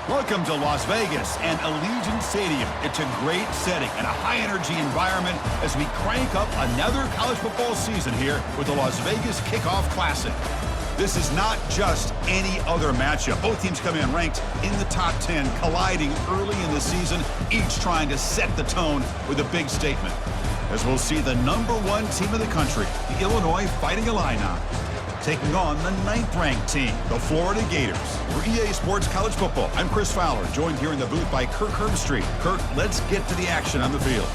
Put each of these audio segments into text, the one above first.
Welcome to Las Vegas and Allegiant Stadium. It's a great setting and a high-energy environment as we crank up another college football season here with the Las Vegas Kickoff Classic. This is not just any other matchup. Both teams come in ranked in the top 10, colliding early in the season, each trying to set the tone with a big statement. As we'll see the #1 team in the country, the Illinois Fighting Illini, taking on the 9th-ranked team, the Florida Gators. For EA Sports College Football, I'm Chris Fowler, joined here in the booth by Kirk Herbstreit. Kirk, let's get to the action on the field.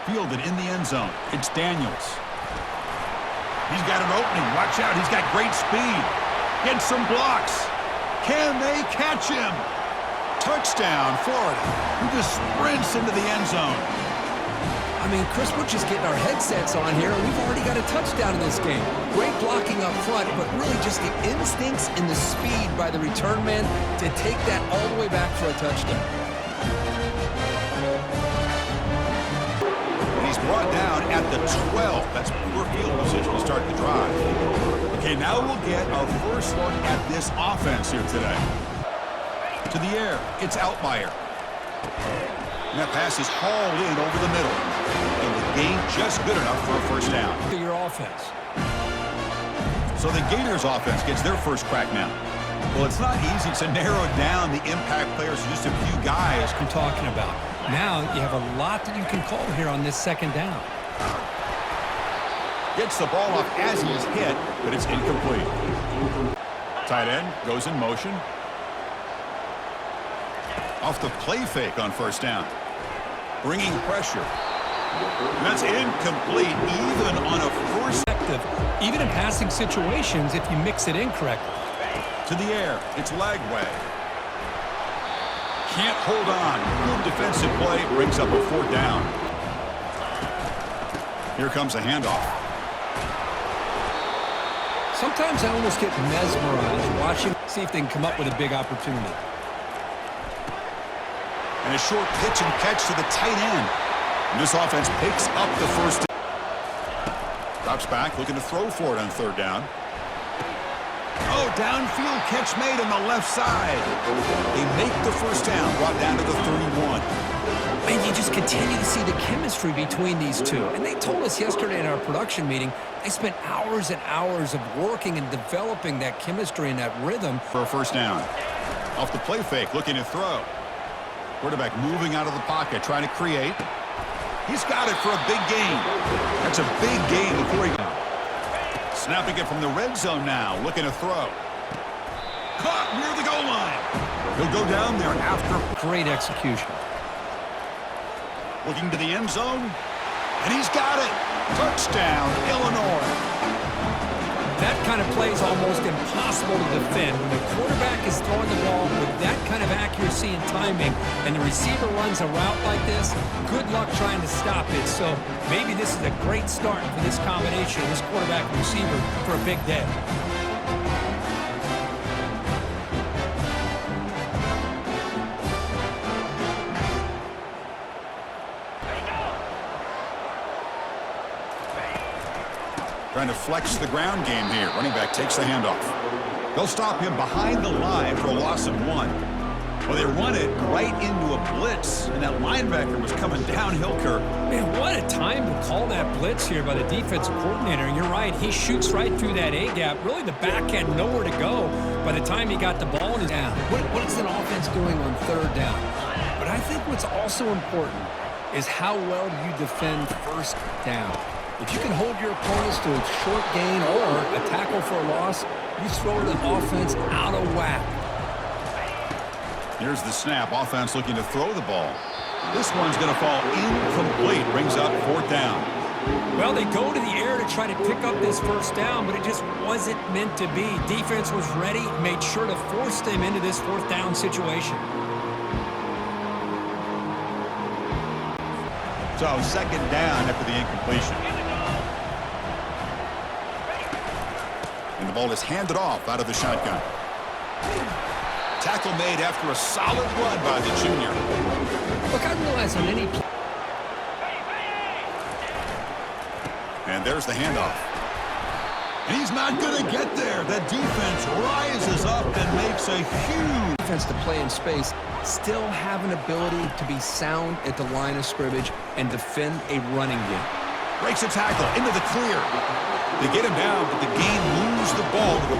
Fielded in the end zone. It's Daniels. He's got an opening. Watch out. He's got great speed. Gets some blocks. Can they catch him? Touchdown, Florida. He just sprints into the end zone. I mean, Chris, we're just getting our headsets on here, and we've already got a touchdown in this game. Great blocking up front, but really just the instincts and the speed by the return man to take that all the way back for a touchdown. Brought down at the 12. That's poor field position to start the drive. Okay, now we'll get our first look at this offense here today. To the air, it's Altmaier. And that pass is hauled in over the middle. And the gain just good enough for a first down. To your offense. So the Gators offense gets their first crack now. Well, it's not easy to narrow down the impact players to just a few guys. I'm talking about. Now you have a lot that you can call here on this second down. Gets the ball off as he's hit, but it's incomplete. Tight end goes in motion. Off the play fake on first down. Bringing pressure. And that's incomplete even on a first. Even in passing situations if you mix it in correctly. To the air, it's Lagway. Can't hold on. Good defensive play brings up a fourth down. Here comes a handoff. Sometimes I almost get mesmerized watching, see if they can come up with a big opportunity. And a short pitch and catch to the tight end. And this offense picks up the first. Drops back, looking to throw for it on third down. Oh, downfield catch made on the left side. They make the first down, brought down to the 31. And you just continue to see the chemistry between these two. And they told us yesterday in our production meeting, they spent hours and hours of working and developing that chemistry and that rhythm. For a first down. Off the play fake, looking to throw. Quarterback moving out of the pocket, trying to create. He's got it for a big gain. That's a big gain before he... Snapping it from the red zone now, looking to throw. Caught near the goal line. He'll go down there after. Great execution. Looking to the end zone, and he's got it. Touchdown, Illinois. That kind of play is almost impossible to defend. When the quarterback is throwing the ball with that kind of accuracy and timing, and the receiver runs a route like this, good luck trying to stop it. So maybe this is a great start for this combination, this quarterback and receiver, for a big day. Trying to flex the ground game here. Running back takes the handoff. They'll stop him behind the line for a loss of 1. Well, they run it right into a blitz, and that linebacker was coming downhill, Kirk. Man, what a time to call that blitz here by the defensive coordinator. And you're right, he shoots right through that A-gap. Really, the back had nowhere to go by the time he got the ball in his down. What is an offense doing on third down? But I think what's also important is how well do you defend first down. If you can hold your opponents to a short gain or a tackle for a loss, you throw the offense out of whack. Here's the snap. Offense looking to throw the ball. This one's going to fall incomplete. Brings up fourth down. Well, they go to the air to try to pick up this first down, but it just wasn't meant to be. Defense was ready, made sure to force them into this fourth down situation. So second down after the incompletion. And the ball is handed off out of the shotgun. Tackle made after a solid run by the junior. Look, I realize on any play. And there's the handoff. And he's not going to get there. The defense rises up and makes a huge Defense to play in space, still have an ability to be sound at the line of scrimmage and defend a running game. breaks a tackle into the clear. They get him down, but the game moves the ball to the...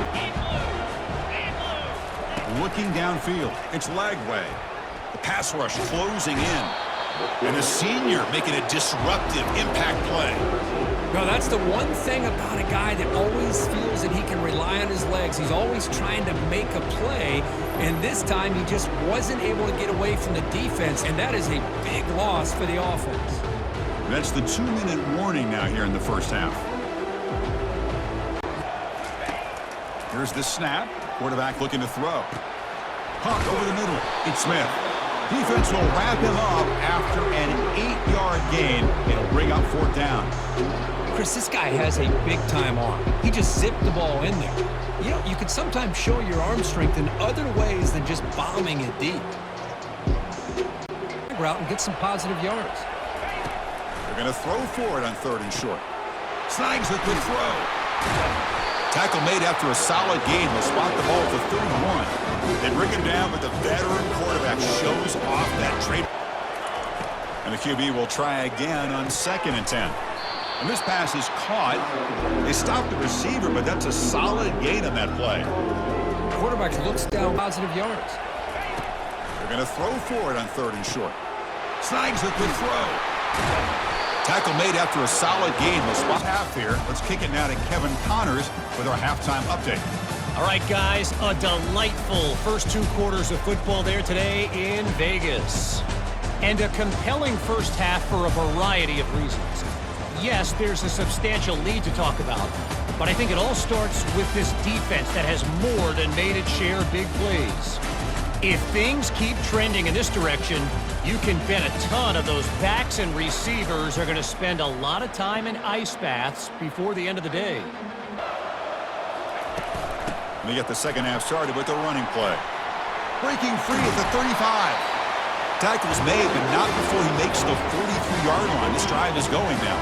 Looking downfield, it's Lagway. The pass rush closing in. And the senior making a disruptive impact play. No, that's the one thing about a guy that always feels that he can rely on his legs. He's always trying to make a play, and this time he just wasn't able to get away from the defense, and that is a big loss for the offense. That's the 2-minute warning now here in the first half. Here's the snap. Quarterback looking to throw. Punt over the middle. It's Smith. Defense will wrap him up after an 8-yard gain. It'll bring up fourth down. Chris, this guy has a big-time arm. He just zipped the ball in there. You know, you can sometimes show your arm strength in other ways than just bombing it deep. Route and get some positive yards. They're going to throw for it on 3rd and short. Snags a good throw. Tackle made after a solid gain. Will spot the ball for 31. They bring him down, but the veteran quarterback shows off that trade. And the QB will try again on 2nd and 10. And this pass is caught. They stop the receiver, but that's a solid gain on that play. Quarterback looks down positive yards. They're going to throw for it on 3rd and short. Snags a good throw. Tackle made after a solid gain. We'll spot half here. Let's kick it now to Kevin Connors with our halftime update. All right, guys, a delightful first 2 quarters of football there today in Vegas. And a compelling first half for a variety of reasons. Yes, there's a substantial lead to talk about, but I think it all starts with this defense that has more than made its share of big plays. If things keep trending in this direction, you can bet a ton of those backs and receivers are going to spend a lot of time in ice baths before the end of the day. They get the second half started with the running play. Breaking free at the 35. Tackle's made, but not before he makes the 43-yard line. This drive is going now.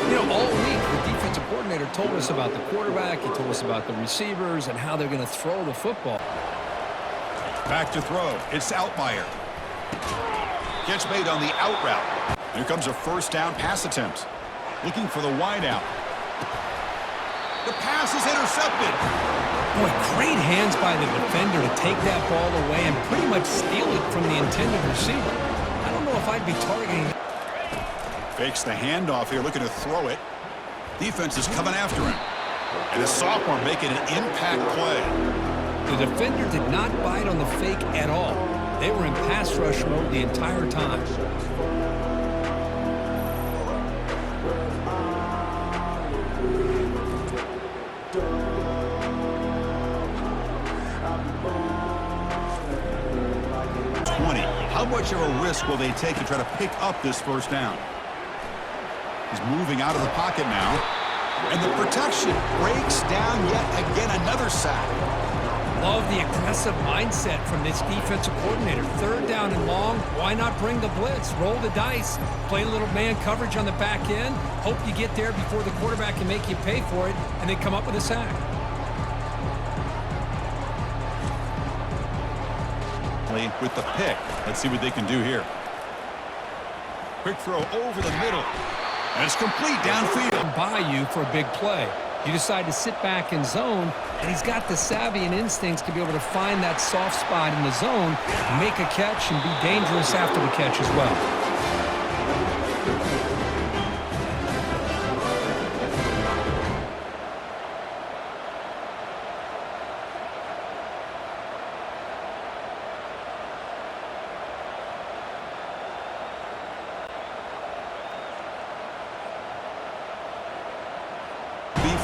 You know, all week, the defensive coordinator told us about the quarterback. He told us about the receivers and how they're going to throw the football. Back to throw. It's Altmaier. Gets made on the out route. Here comes a first down pass attempt. Looking for the wide out. The pass is intercepted. Boy, great hands by the defender to take that ball away and pretty much steal it from the intended receiver. I don't know if I'd be targeting. Fakes the handoff here, looking to throw it. Defense is coming after him. And the sophomore making an impact play. The defender did not bite on the fake at all. They were in pass rush mode the entire time. How much of a risk will they take to try to pick up this first down? He's moving out of the pocket now. And the protection breaks down yet again, another sack. Love the aggressive mindset from this defensive coordinator. 3rd down and long. Why not bring the blitz? Roll the dice. Play a little man coverage on the back end. Hope you get there before the quarterback can make you pay for it, and then come up with a sack. With the pick. Let's see what they can do here. Quick throw over the middle. And it's complete downfield. By you for a big play. You decide to sit back in zone, and he's got the savvy and instincts to be able to find that soft spot in the zone, make a catch, and be dangerous after the catch as well.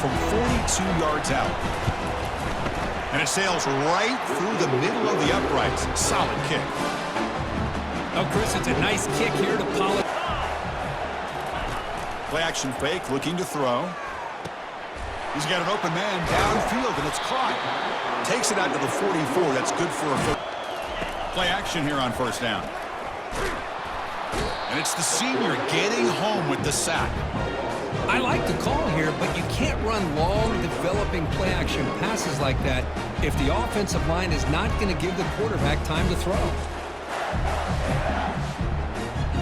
From 42 yards out. And it sails right through the middle of the uprights. Solid kick. Oh, Chris, it's a nice kick here to Pollard. Play action fake, looking to throw. He's got an open man downfield, and it's caught. Takes it out to the 44. That's good for a foot. Play action here on first down. And it's the senior getting home with the sack. I like the call here, but you can't run long, developing play-action passes like that if the offensive line is not going to give the quarterback time to throw.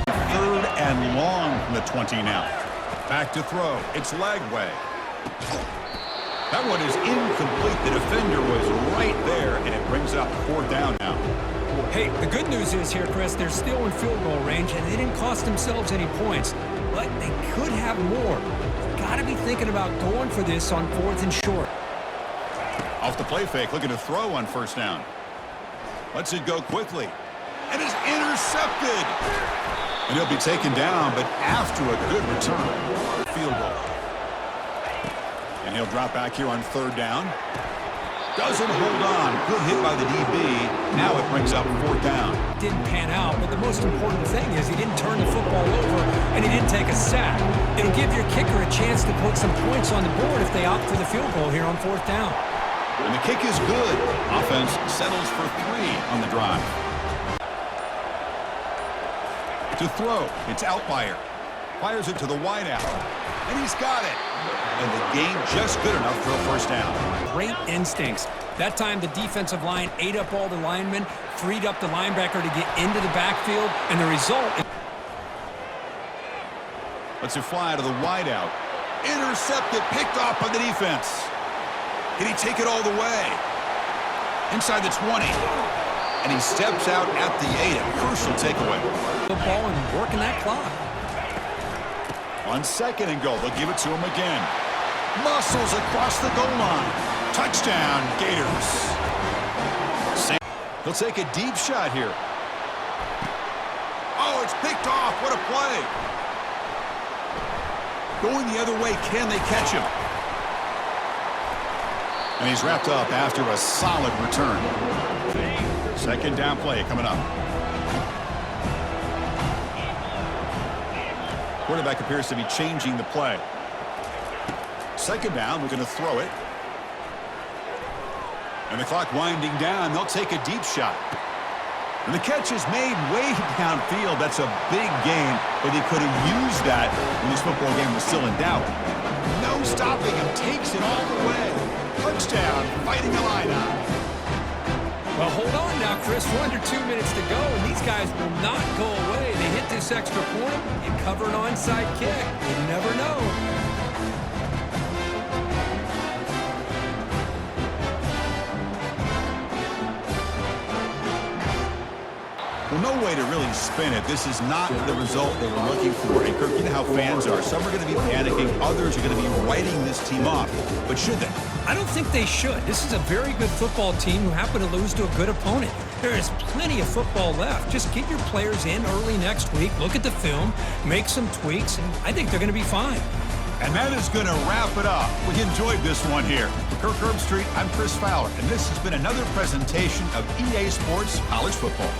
3rd and long from the 20 now. Back to throw. It's Lagway. That one is incomplete. The defender was right there, and it brings up 4th down now. Hey, the good news is here, Chris, they're still in field goal range, and they didn't cost themselves any points, but they could have more. Got to be thinking about going for this on 4th and short. Off the play fake, looking to throw on first down. Lets it go quickly. And is intercepted. And he'll be taken down, but after a good return. Field goal. And he'll drop back here on 3rd down. Doesn't hold on. Good hit by the DB. Now it brings up 4th down. Didn't pan out, but the most important thing is he didn't turn the football over, and he didn't take a sack. It'll give your kicker a chance to put some points on the board if they opt for the field goal here on 4th down. And the kick is good. Offense settles for 3 on the drive. To throw, it's Outlier. Fires it to the wideout. And he's got it. And the gain just good enough for a first down. Great instincts. That time the defensive line ate up all the linemen, freed up the linebacker to get into the backfield, and the result... Lets it fly to the wideout. Intercepted, picked off by the defense. Can he take it all the way? Inside the 20. And he steps out at the 8. A crucial takeaway. Football and working that clock. On 2nd and goal, they'll give it to him again. Muscles across the goal line. Touchdown, Gators. He'll take a deep shot here. Oh, it's picked off. What a play. Going the other way, can they catch him? And he's wrapped up after a solid return. 2nd down play coming up. Quarterback appears to be changing the play. 2nd down, we're going to throw it. And the clock winding down, they'll take a deep shot. And the catch is made way downfield. That's a big gain, but he could have used that when this football game was still in doubt. No stopping him, takes it all the way. Touchdown, fighting Illini. Well, hold on now, Chris. We're under 2 minutes to go, and these guys will not go away. They hit this extra point and cover an onside kick. You never know. Well, no way to really spin it. This is not the result they were looking for. And Kirk, you know how fans are. Some are going to be panicking. Others are going to be writing this team off. But should they? I don't think they should. This is a very good football team who happen to lose to a good opponent. There is plenty of football left. Just get your players in early next week, look at the film, make some tweaks, and I think they're going to be fine. And that is going to wrap it up. We enjoyed this one here. For Kirk Herbstreit, I'm Chris Fowler, and this has been another presentation of EA Sports College Football.